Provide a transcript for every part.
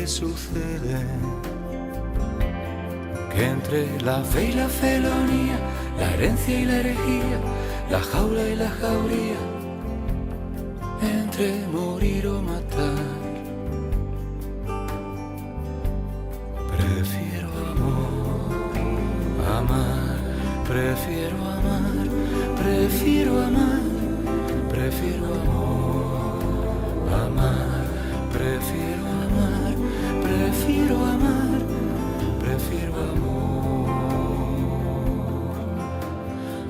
que sucede, que entre la fe y la felonía, la herencia y la herejía, la jaula y la jauría, entre morir o matar, prefiero amar, prefiero amar, prefiero amar, prefiero amar, prefiero amar, prefiero amar, prefiero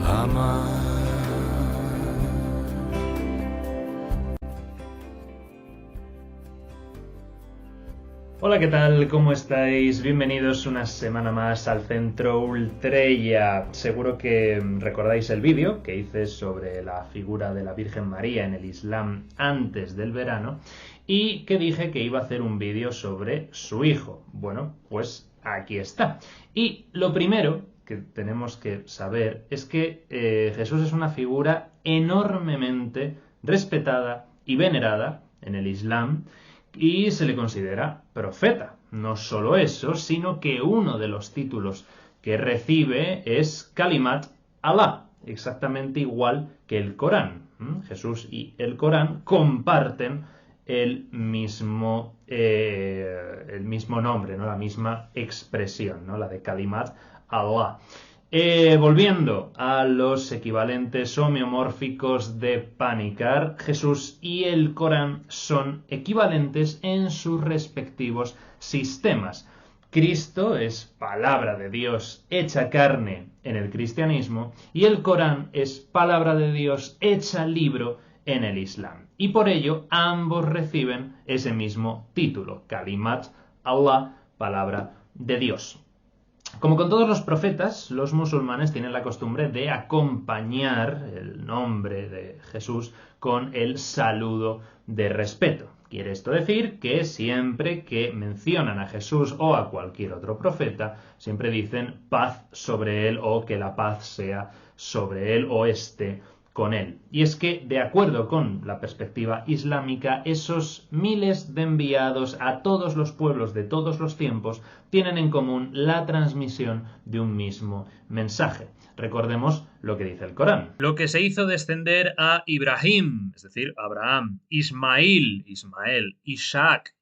amar. Hola, ¿qué tal? ¿Cómo estáis? Bienvenidos una semana más al Centro Ultreya. Seguro que recordáis el vídeo que hice sobre la figura de la Virgen María en el Islam antes del verano y que dije que iba a hacer un vídeo sobre su hijo. Bueno, pues aquí está. Y lo primero que tenemos que saber es que Jesús es una figura enormemente respetada y venerada en el Islam, y se le considera profeta. No solo eso, sino que uno de los títulos que recibe es Kalimat Allah, exactamente igual que el Corán. Jesús y el Corán comparten el mismo nombre, ¿no? La misma expresión, ¿no? La de Kalimat Allah. Volviendo a los equivalentes homeomórficos de Panikkar, Jesús y el Corán son equivalentes en sus respectivos sistemas. Cristo es palabra de Dios hecha carne en el cristianismo y el Corán es palabra de Dios hecha libro en el Islam. Y por ello ambos reciben ese mismo título, Kalimat Allah, palabra de Dios. Como con todos los profetas, los musulmanes tienen la costumbre de acompañar el nombre de Jesús con el saludo de respeto. Quiere esto decir que siempre que mencionan a Jesús o a cualquier otro profeta, siempre dicen paz sobre él o que la paz sea sobre él o esté con él. Y es que, de acuerdo con la perspectiva islámica, esos miles de enviados a todos los pueblos de todos los tiempos tienen en común la transmisión de un mismo mensaje. Recordemos lo que dice el Corán. Lo que se hizo descender a Ibrahim, es decir, Abraham, Ismael, Isaac,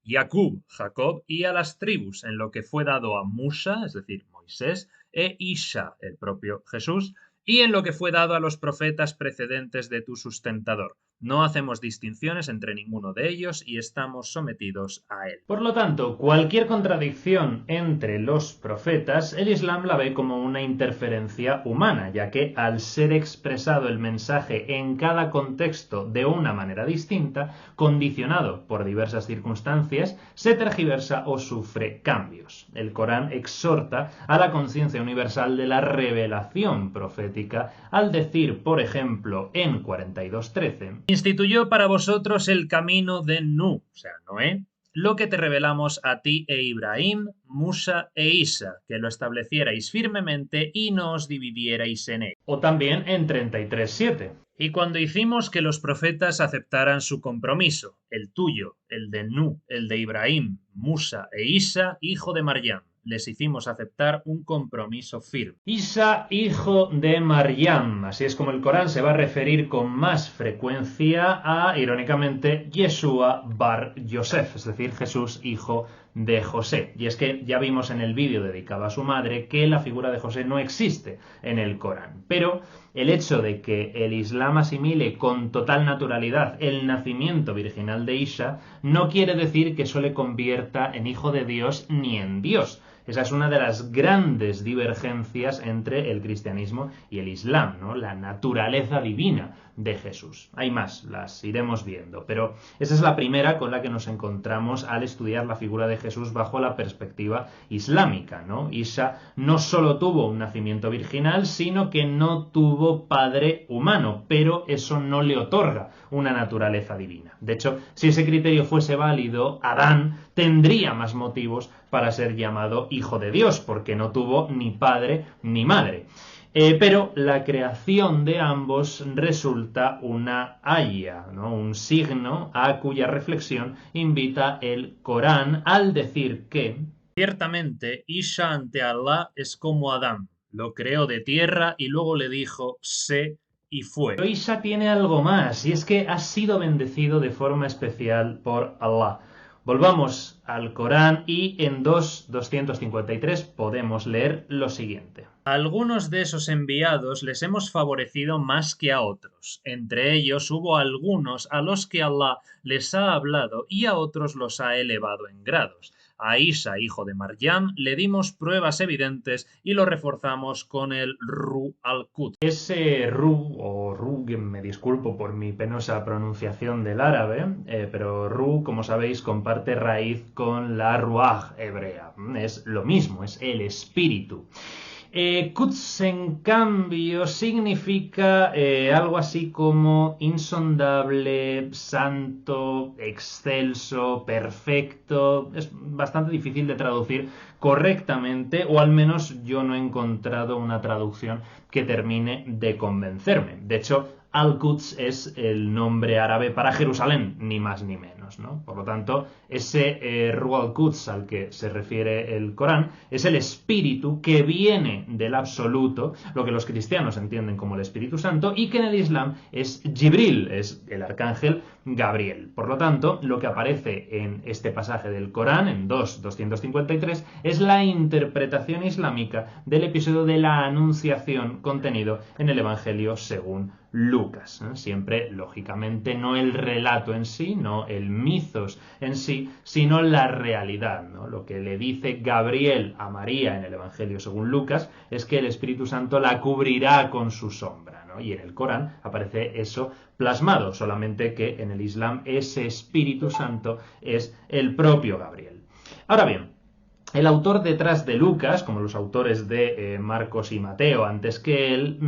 Jacob, Jacob, y a las tribus, en lo que fue dado a Musa, es decir, Moisés, e Isa, el propio Jesús, y en lo que fue dado a los profetas precedentes de tu sustentador. No hacemos distinciones entre ninguno de ellos y estamos sometidos a él. Por lo tanto, cualquier contradicción entre los profetas, el Islam la ve como una interferencia humana, ya que al ser expresado el mensaje en cada contexto de una manera distinta, condicionado por diversas circunstancias, se tergiversa o sufre cambios. El Corán exhorta a la conciencia universal de la revelación profética al decir, por ejemplo, en 42:13, instituyó para vosotros el camino de Nuh, o sea, Noé, lo que te revelamos a ti e Ibrahim, Musa e Isa, que lo establecierais firmemente y no os dividierais en él. O también en 33:7. Y cuando hicimos que los profetas aceptaran su compromiso, el tuyo, el de Nuh, el de Ibrahim, Musa e Isa, hijo de Maryam, les hicimos aceptar un compromiso firme. Isa, hijo de Maryam. Así es como el Corán se va a referir con más frecuencia a, irónicamente, Yeshua bar Yosef, es decir, Jesús, hijo de José. Y es que ya vimos en el vídeo dedicado a su madre que la figura de José no existe en el Corán. Pero el hecho de que el Islam asimile con total naturalidad el nacimiento virginal de Isa no quiere decir que eso le convierta en hijo de Dios ni en Dios. Esa es una de las grandes divergencias entre el cristianismo y el Islam, ¿no? La naturaleza divina de Jesús. Hay más, las iremos viendo, pero esa es la primera con la que nos encontramos al estudiar la figura de Jesús bajo la perspectiva islámica, ¿no? Isa no solo tuvo un nacimiento virginal, sino que no tuvo padre humano, pero eso no le otorga una naturaleza divina. De hecho, si ese criterio fuese válido, Adán tendría más motivos para ser llamado hijo de Dios, porque no tuvo ni padre ni madre. Pero la creación de ambos resulta una aya, ¿no? Un signo a cuya reflexión invita el Corán al decir que ciertamente Isha ante Allah es como Adán, lo creó de tierra y luego le dijo, sé y fue. pero Isa tiene algo más, y es que ha sido bendecido de forma especial por Allah. Volvamos al Corán y en 2:253 podemos leer lo siguiente. A algunos de esos enviados les hemos favorecido más que a otros. Entre ellos hubo algunos a los que Allah les ha hablado y a otros los ha elevado en grados. A Isa, hijo de Maryam, le dimos pruebas evidentes y lo reforzamos con el Ru al-Quds. Ese Ru, o Ru, que me disculpo por mi penosa pronunciación del árabe, pero Ru, como sabéis, comparte raíz con la Ruaj hebrea. Es lo mismo, es el espíritu. Quds, en cambio, significa algo así como insondable, santo, excelso, perfecto. Es bastante difícil de traducir correctamente, o al menos yo no he encontrado una traducción que termine de convencerme. De hecho, Al-Quds es el nombre árabe para Jerusalén, ni más ni menos, ¿no? Por lo tanto, ese Ruh al-Quds al que se refiere el Corán es el espíritu que viene del absoluto, lo que los cristianos entienden como el Espíritu Santo, y que en el Islam es Jibril, es el arcángel Gabriel. Por lo tanto, lo que aparece en este pasaje del Corán, en 2:253, es la interpretación islámica del episodio de la Anunciación contenido en el Evangelio según Lucas. Siempre, lógicamente, no el relato en sí, no el mitos en sí, sino la realidad, ¿no? Lo que le dice Gabriel a María en el Evangelio según Lucas es que el Espíritu Santo la cubrirá con su sombra, ¿no? Y en el Corán aparece eso plasmado, solamente que en el Islam ese Espíritu Santo es el propio Gabriel. Ahora bien, el autor detrás de Lucas, como los autores de Marcos y Mateo antes que él,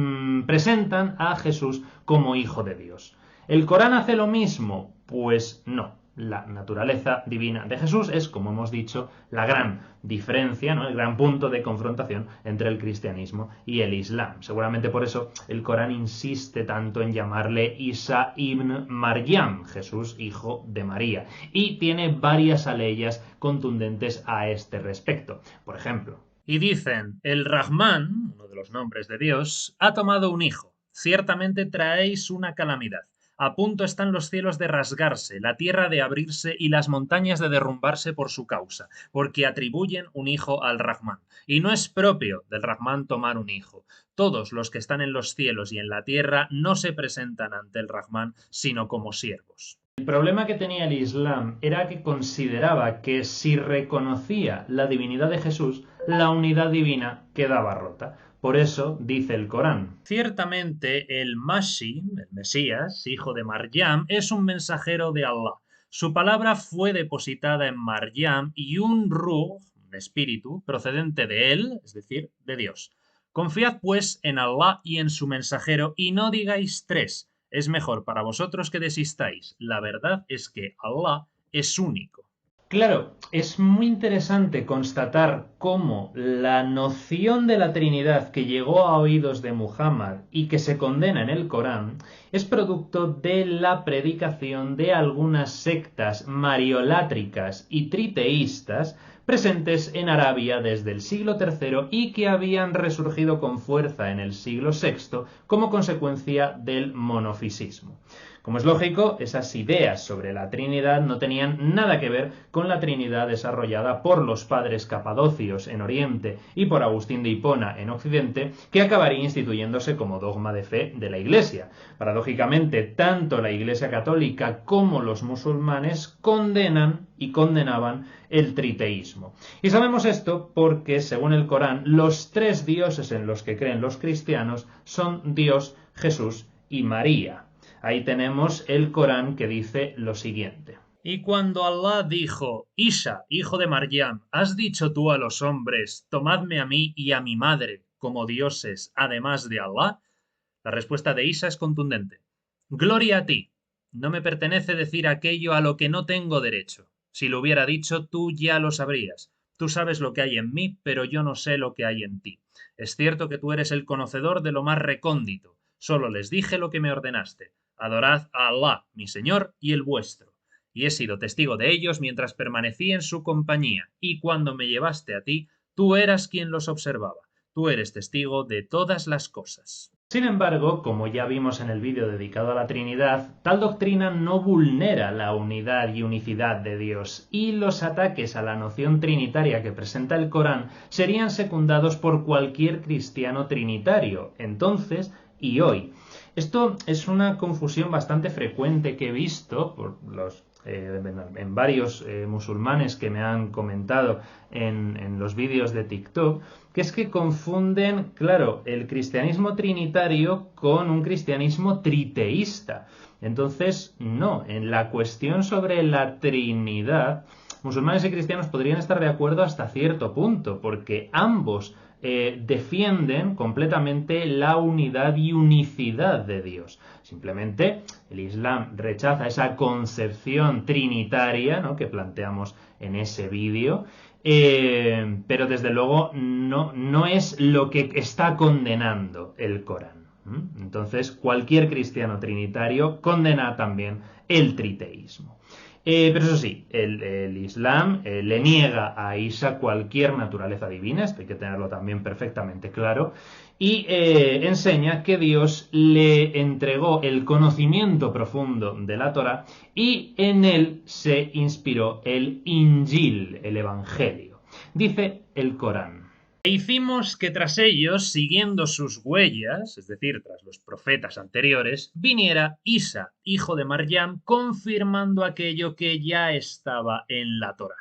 presentan a Jesús como hijo de Dios. ¿El Corán hace lo mismo? Pues no. La naturaleza divina de Jesús es, como hemos dicho, la gran diferencia, ¿no? El gran punto de confrontación entre el cristianismo y el Islam. Seguramente por eso el Corán insiste tanto en llamarle Isa ibn Maryam, Jesús hijo de María, y tiene varias aleyas contundentes a este respecto. Por ejemplo, Y dicen, el Rahman, uno de los nombres de Dios, ha tomado un hijo. Ciertamente traéis una calamidad. A punto están los cielos de rasgarse, la tierra de abrirse y las montañas de derrumbarse por su causa, porque atribuyen un hijo al Rahman. Y no es propio del Rahman tomar un hijo. Todos los que están en los cielos y en la tierra no se presentan ante el Rahman, sino como siervos. el problema que tenía el Islam era que consideraba que si reconocía la divinidad de Jesús, la unidad divina quedaba rota. Por eso dice el Corán. Ciertamente el Mashi, el Mesías, hijo de Maryam, es un mensajero de Allah. Su palabra fue depositada en Maryam y un ruh, un espíritu, procedente de él, es decir, de Dios. Confiad pues en Allah y en su mensajero y no digáis tres. Es mejor para vosotros que desistáis. La verdad es que Allah es único. Claro, es muy interesante constatar cómo la noción de la Trinidad que llegó a oídos de Muhammad y que se condena en el Corán es producto de la predicación de algunas sectas mariolátricas y triteístas presentes en Arabia desde el siglo III y que habían resurgido con fuerza en el siglo VI como consecuencia del monofisismo. Como es lógico, esas ideas sobre la Trinidad no tenían nada que ver con la Trinidad desarrollada por los padres capadocios en Oriente y por Agustín de Hipona en Occidente, que acabaría instituyéndose como dogma de fe de la Iglesia. Paradójicamente, tanto la Iglesia católica como los musulmanes condenan y condenaban el triteísmo. Y sabemos esto porque, según el Corán, los tres dioses en los que creen los cristianos son Dios, Jesús y María. Ahí tenemos el Corán que dice lo siguiente. Y cuando Allah dijo, Isa, hijo de Maryam, ¿has dicho tú a los hombres, tomadme a mí y a mi madre como dioses, además de Allah? La respuesta de Isa es contundente. Gloria a ti. No me pertenece decir aquello a lo que no tengo derecho. Si lo hubiera dicho, tú ya lo sabrías. Tú sabes lo que hay en mí, pero yo no sé lo que hay en ti. Es cierto que tú eres el conocedor de lo más recóndito. Solo les dije lo que me ordenaste. Adorad a Allah, mi Señor y el vuestro. Y he sido testigo de ellos mientras permanecí en su compañía, y cuando me llevaste a ti, tú eras quien los observaba. Tú eres testigo de todas las cosas. Sin embargo, como ya vimos en el vídeo dedicado a la Trinidad, tal doctrina no vulnera la unidad y unicidad de Dios, y los ataques a la noción trinitaria que presenta el Corán serían secundados por cualquier cristiano trinitario, entonces y hoy. Esto es una confusión bastante frecuente que he visto por en varios musulmanes que me han comentado en los vídeos de TikTok, que es que confunden, claro, el cristianismo trinitario con un cristianismo triteísta. Entonces, no, en la cuestión sobre la Trinidad, musulmanes y cristianos podrían estar de acuerdo hasta cierto punto, porque ambos defienden completamente la unidad y unicidad de Dios. Simplemente el Islam rechaza esa concepción trinitaria, ¿no?, que planteamos en ese vídeo, pero desde luego no es lo que está condenando el Corán. Entonces, cualquier cristiano trinitario condena también el triteísmo. Pero eso sí, el Islam le niega a Isa cualquier naturaleza divina, esto hay que tenerlo también perfectamente claro, y enseña que Dios le entregó el conocimiento profundo de la Torá y en él se inspiró el Injil, el Evangelio. Dice el Corán: E hicimos que tras ellos, siguiendo sus huellas, es decir, tras los profetas anteriores, viniera Isa, hijo de Maryam, confirmando aquello que ya estaba en la Torá.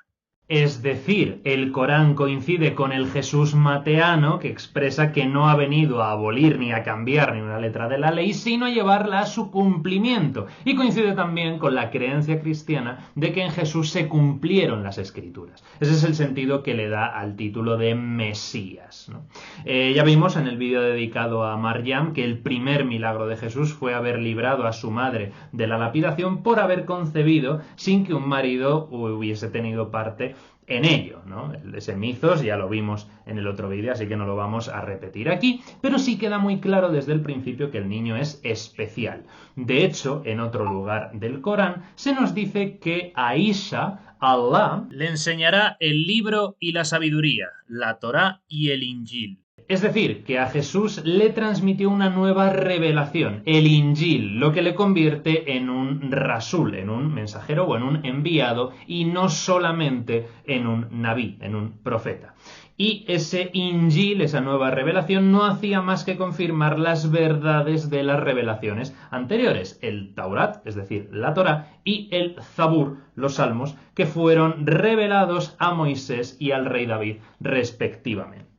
Es decir, el Corán coincide con el Jesús mateano, que expresa que no ha venido a abolir ni a cambiar ni una letra de la ley, sino a llevarla a su cumplimiento. Y coincide también con la creencia cristiana de que en Jesús se cumplieron las Escrituras. Ese es el sentido que le da al título de Mesías, ¿no? Ya vimos en el vídeo dedicado a Maryam que el primer milagro de Jesús fue haber librado a su madre de la lapidación por haber concebido sin que un marido hubiese tenido parte en ello, ¿no? Ese mitos ya lo vimos en el otro vídeo, así que no lo vamos a repetir aquí, pero sí queda muy claro desde el principio que el niño es especial. De hecho, en otro lugar del Corán se nos dice que a Isa, Allah, le enseñará el libro y la sabiduría, la Torá y el Injil. Es decir, que a Jesús le transmitió una nueva revelación, el Injil, lo que le convierte en un rasul, en un mensajero o en un enviado, y no solamente en un nabí, en un profeta. Y ese Injil, esa nueva revelación, no hacía más que confirmar las verdades de las revelaciones anteriores, el Taurat, es decir, la Torá, y el Zabur, los Salmos, que fueron revelados a Moisés y al rey David respectivamente.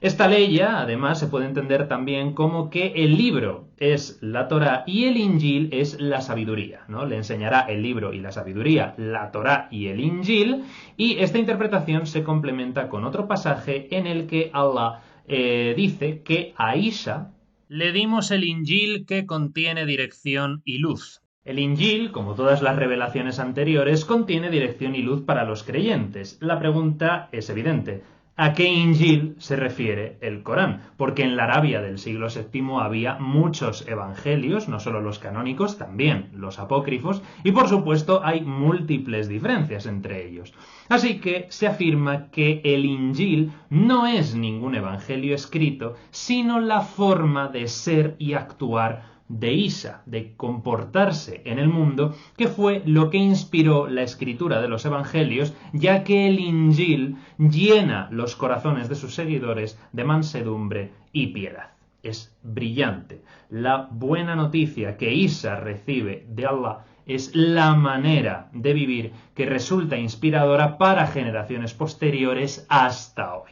Esta ley ya, además, se puede entender también como que el libro es la Torá y el Injil es la sabiduría, ¿no? Le enseñará el libro y la sabiduría, la Torá y el Injil, y esta interpretación se complementa con otro pasaje en el que Allah dice que a Isa le dimos el Injil que contiene dirección y luz. El Injil, como todas las revelaciones anteriores, contiene dirección y luz para los creyentes. La pregunta es evidente: ¿a qué Injil se refiere el Corán? Porque en la Arabia del siglo VII había muchos evangelios, no solo los canónicos, también los apócrifos, y por supuesto hay múltiples diferencias entre ellos. Así que se afirma que el Injil no es ningún evangelio escrito, sino la forma de ser y actuar de Isa, de comportarse en el mundo, que fue lo que inspiró la escritura de los evangelios, ya que el Injil llena los corazones de sus seguidores de mansedumbre y piedad. Es brillante. La buena noticia que Isa recibe de Allah es la manera de vivir que resulta inspiradora para generaciones posteriores hasta hoy.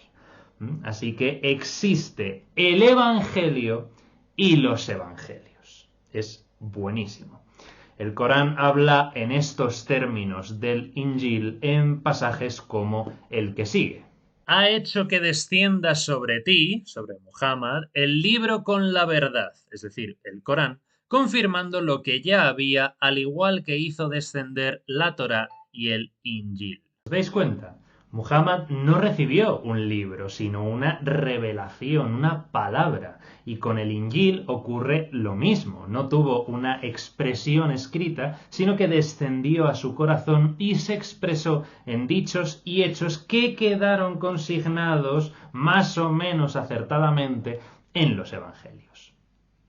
Así que existe el Evangelio y los Evangelios. Es buenísimo. El Corán habla en estos términos del Injil en pasajes como el que sigue. Ha hecho que descienda sobre ti, sobre Muhammad, el libro con la verdad, es decir, el Corán, confirmando lo que ya había, al igual que hizo descender la Torá y el Injil. ¿Os dais cuenta? Muhammad no recibió un libro, sino una revelación, una palabra. Y con el Injil ocurre lo mismo. No tuvo una expresión escrita, sino que descendió a su corazón y se expresó en dichos y hechos que quedaron consignados más o menos acertadamente en los evangelios.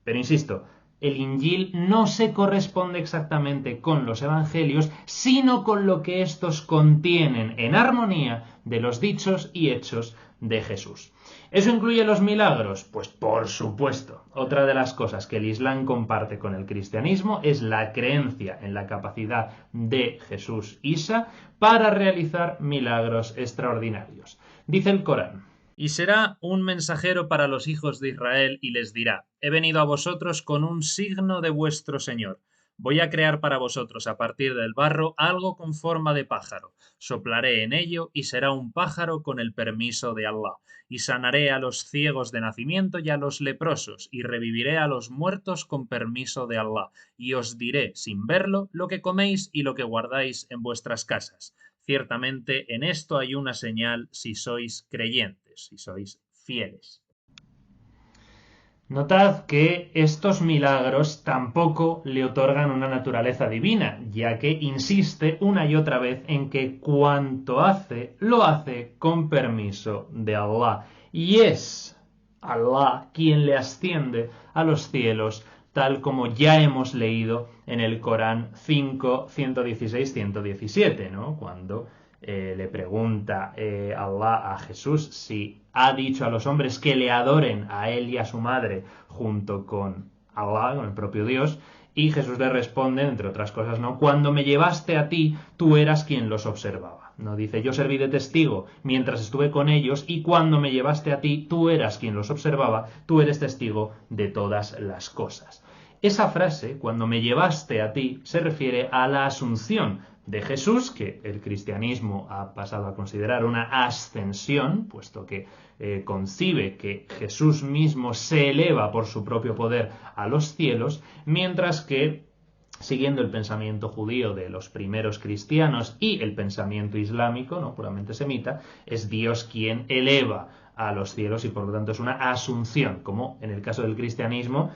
Pero insisto, el Injil no se corresponde exactamente con los evangelios, sino con lo que éstos contienen en armonía de los dichos y hechos de Jesús. ¿Eso incluye los milagros? Pues por supuesto. Otra de las cosas que el Islam comparte con el cristianismo es la creencia en la capacidad de Jesús Isa para realizar milagros extraordinarios. Dice el Corán: y será un mensajero para los hijos de Israel y les dirá: he venido a vosotros con un signo de vuestro Señor. Voy a crear para vosotros a partir del barro algo con forma de pájaro. Soplaré en ello y será un pájaro con el permiso de Allah. Y sanaré a los ciegos de nacimiento y a los leprosos, y reviviré a los muertos con permiso de Allah. Y os diré, sin verlo, lo que coméis y lo que guardáis en vuestras casas. Ciertamente en esto hay una señal si sois creyentes, si sois fieles. Notad que estos milagros tampoco le otorgan una naturaleza divina, ya que insiste una y otra vez en que cuanto hace, lo hace con permiso de Allah. Y es Allah quien le asciende a los cielos, tal como ya hemos leído en el Corán 5, 116, 117, ¿no? Cuando le pregunta Allah a Jesús si ha dicho a los hombres que le adoren a él y a su madre junto con Allah, con el propio Dios, y Jesús le responde, entre otras cosas, ¿no? Cuando me llevaste a ti, tú eras quien los observaba. No dice, yo serví de testigo mientras estuve con ellos, y cuando me llevaste a ti, tú eras quien los observaba, tú eres testigo de todas las cosas. Esa frase, cuando me llevaste a ti, se refiere a la asunción de Jesús, que el cristianismo ha pasado a considerar una ascensión, puesto que concibe que Jesús mismo se eleva por su propio poder a los cielos, mientras que, siguiendo el pensamiento judío de los primeros cristianos y el pensamiento islámico, no puramente semita, es Dios quien eleva a los cielos y por lo tanto es una asunción, como en el caso del cristianismo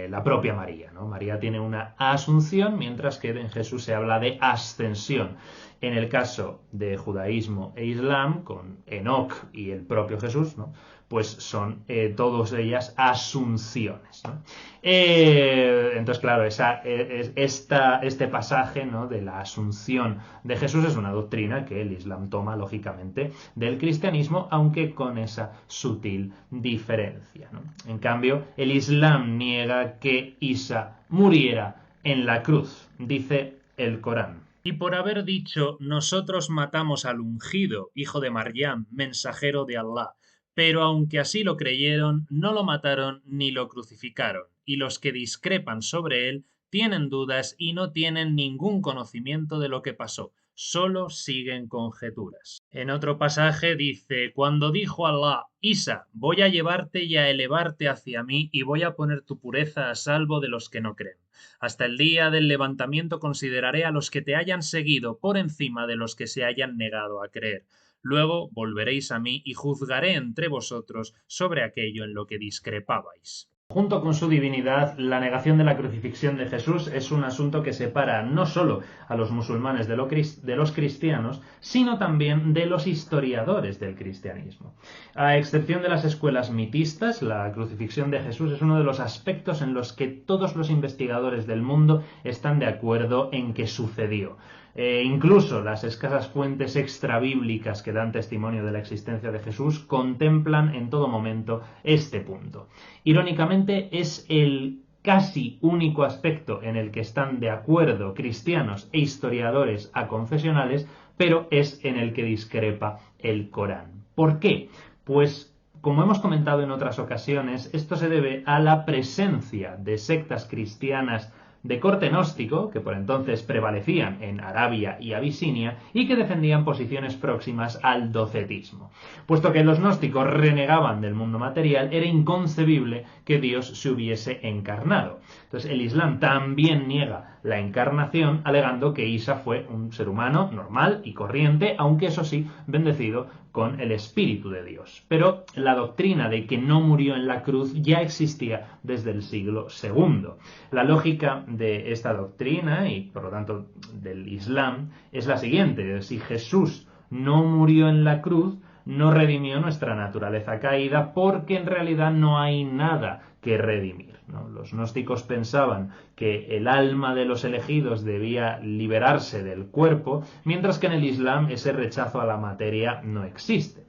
la propia María, ¿no? María tiene una asunción, mientras que en Jesús se habla de ascensión. En el caso de judaísmo e islam, con Enoc y el propio Jesús, ¿no? Pues son todas ellas asunciones, ¿no? Entonces, claro, este pasaje, ¿no?, de la asunción de Jesús es una doctrina que el Islam toma, lógicamente, del cristianismo, aunque con esa sutil diferencia, ¿no? En cambio, el Islam niega que Isa muriera en la cruz, dice el Corán. Y por haber dicho, nosotros matamos al ungido, hijo de Maryam, mensajero de Allah. Pero aunque así lo creyeron, no lo mataron ni lo crucificaron, y los que discrepan sobre él tienen dudas y no tienen ningún conocimiento de lo que pasó, solo siguen conjeturas. En otro pasaje dice, cuando dijo Allah, Isa, voy a llevarte y a elevarte hacia mí y voy a poner tu pureza a salvo de los que no creen. Hasta el día del levantamiento consideraré a los que te hayan seguido por encima de los que se hayan negado a creer. Luego volveréis a mí y juzgaré entre vosotros sobre aquello en lo que discrepabais. Junto con su divinidad, la negación de la crucifixión de Jesús es un asunto que separa no solo a los musulmanes de los cristianos, sino también de los historiadores del cristianismo. A excepción de las escuelas mitistas, la crucifixión de Jesús es uno de los aspectos en los que todos los investigadores del mundo están de acuerdo en que sucedió. Incluso las escasas fuentes extrabíblicas que dan testimonio de la existencia de Jesús contemplan en todo momento este punto. Irónicamente, es el casi único aspecto en el que están de acuerdo cristianos e historiadores aconfesionales, pero es en el que discrepa el Corán. ¿Por qué? Pues, como hemos comentado en otras ocasiones, esto se debe a la presencia de sectas cristianas de corte gnóstico, que por entonces prevalecían en Arabia y Abisinia, y que defendían posiciones próximas al docetismo. Puesto que los gnósticos renegaban del mundo material, era inconcebible que Dios se hubiese encarnado. Entonces el Islam también niega la encarnación, alegando que Isa fue un ser humano normal y corriente, aunque eso sí, bendecido con el Espíritu de Dios. Pero la doctrina de que no murió en la cruz ya existía desde el siglo II. La lógica de esta doctrina, y por lo tanto del Islam, es la siguiente: si Jesús no murió en la cruz, no redimió nuestra naturaleza caída, porque en realidad no hay nada que redimir, ¿no? Los gnósticos pensaban que el alma de los elegidos debía liberarse del cuerpo, mientras que en el Islam ese rechazo a la materia no existe.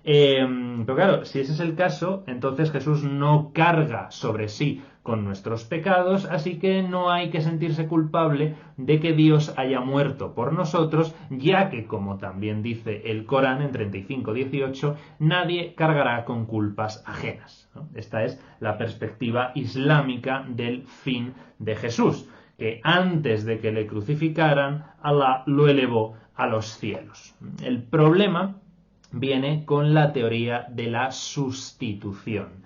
Pero claro, si ese es el caso, entonces Jesús no carga sobre sí con nuestros pecados, así que no hay que sentirse culpable de que Dios haya muerto por nosotros, ya que, como también dice el Corán en 35:18, nadie cargará con culpas ajenas, ¿no? Esta es la perspectiva islámica del fin de Jesús, que antes de que le crucificaran, Alá lo elevó a los cielos. El problema viene con la teoría de la sustitución.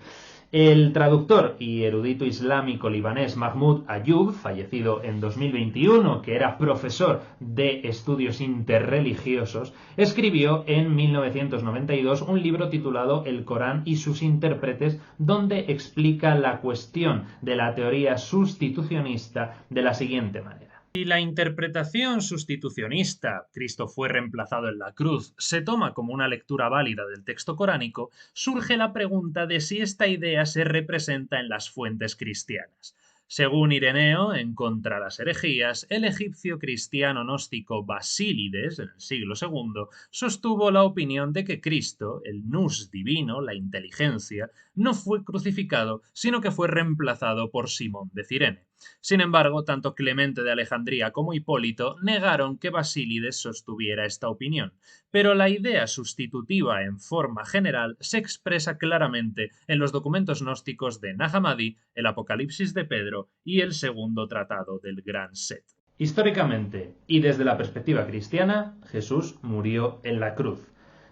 El traductor y erudito islámico libanés Mahmoud Ayoub, fallecido en 2021, que era profesor de estudios interreligiosos, escribió en 1992 un libro titulado El Corán y sus intérpretes, donde explica la cuestión de la teoría sustitucionista de la siguiente manera. Si la interpretación sustitucionista, Cristo fue reemplazado en la cruz, se toma como una lectura válida del texto coránico, surge la pregunta de si esta idea se representa en las fuentes cristianas. Según Ireneo, en Contra las herejías, el egipcio cristiano gnóstico Basílides, en el siglo II, sostuvo la opinión de que Cristo, el nous divino, la inteligencia, no fue crucificado, sino que fue reemplazado por Simón de Cirene. Sin embargo, tanto Clemente de Alejandría como Hipólito negaron que Basílides sostuviera esta opinión, pero la idea sustitutiva en forma general se expresa claramente en los documentos gnósticos de Nag Hammadi, el Apocalipsis de Pedro y el segundo tratado del Gran Set. Históricamente y desde la perspectiva cristiana, Jesús murió en la cruz.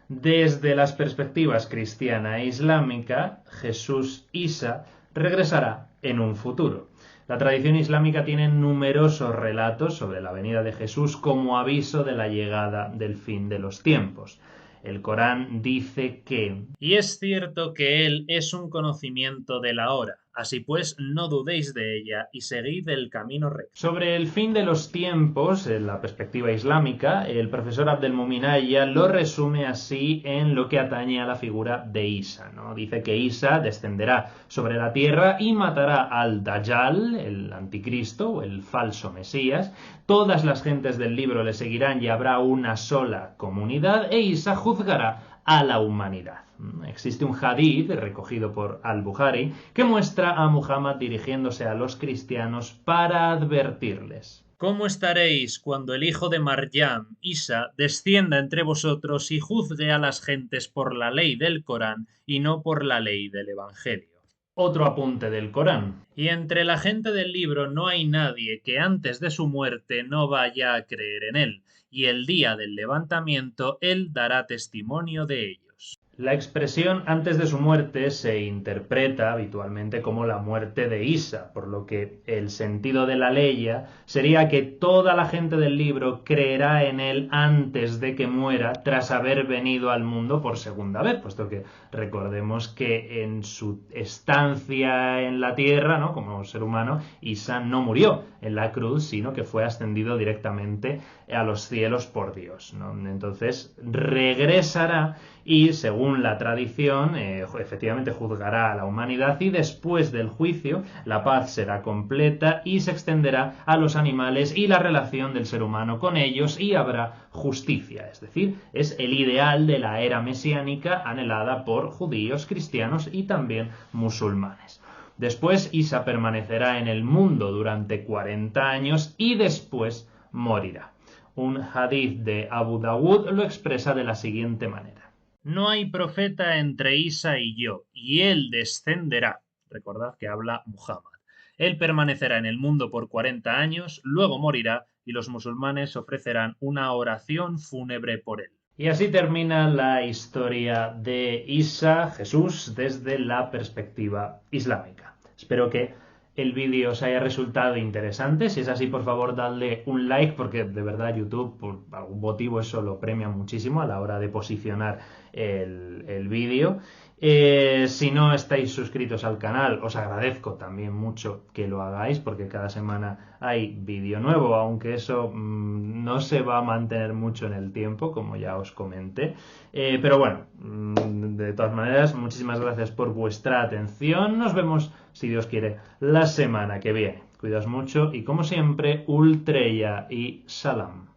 Desde las perspectivas cristiana e islámica, Jesús Isa regresará en un futuro. La tradición islámica tiene numerosos relatos sobre la venida de Jesús como aviso de la llegada del fin de los tiempos. El Corán dice que: y es cierto que él es un conocimiento de la hora, así pues no dudéis de ella y seguid el camino recto. Sobre el fin de los tiempos, en la perspectiva islámica, el profesor Abdelmumin Aya lo resume así en lo que atañe a la figura de Isa, ¿no? Dice que Isa descenderá sobre la tierra y matará al Dajjal, el anticristo o el falso Mesías. Todas las gentes del libro le seguirán y habrá una sola comunidad, e Isa juzgará a la humanidad. Existe un hadith recogido por Al-Bukhari que muestra a Muhammad dirigiéndose a los cristianos para advertirles: ¿cómo estaréis cuando el hijo de Maryam, Isa, descienda entre vosotros y juzgue a las gentes por la ley del Corán y no por la ley del Evangelio? Otro apunte del Corán: y entre la gente del libro no hay nadie que antes de su muerte no vaya a creer en él, y el día del levantamiento él dará testimonio de ellos. La expresión antes de su muerte se interpreta habitualmente como la muerte de Isa, por lo que el sentido de la leya sería que toda la gente del libro creerá en él antes de que muera, tras haber venido al mundo por segunda vez, puesto que recordemos que en su estancia en la tierra, ¿no?, como ser humano, Isa no murió en la cruz, sino que fue ascendido directamente a los cielos por Dios, ¿no? Entonces regresará y, según la tradición, efectivamente juzgará a la humanidad, y después del juicio la paz será completa y se extenderá a los animales y la relación del ser humano con ellos, y habrá justicia. Es decir, es el ideal de la era mesiánica anhelada por judíos, cristianos y también musulmanes. Después Isa permanecerá en el mundo durante 40 años y después morirá. Un hadith de Abu Dawud lo expresa de la siguiente manera: no hay profeta entre Isa y yo, y él descenderá. Recordad que habla Muhammad. Él permanecerá en el mundo por 40 años, luego morirá, y los musulmanes ofrecerán una oración fúnebre por él. Y así termina la historia de Isa, Jesús, desde la perspectiva islámica. Espero que el vídeo os haya resultado interesante. Si es así, por favor, dadle un like, porque de verdad YouTube, por algún motivo, eso lo premia muchísimo a la hora de posicionar el vídeo. Si no estáis suscritos al canal, os agradezco también mucho que lo hagáis, porque cada semana hay vídeo nuevo, aunque eso no se va a mantener mucho en el tiempo, como ya os comenté. Pero bueno, de todas maneras, muchísimas gracias por vuestra atención. Nos vemos, si Dios quiere, la semana que viene. Cuidaos mucho y, como siempre, Ultreya y Salam.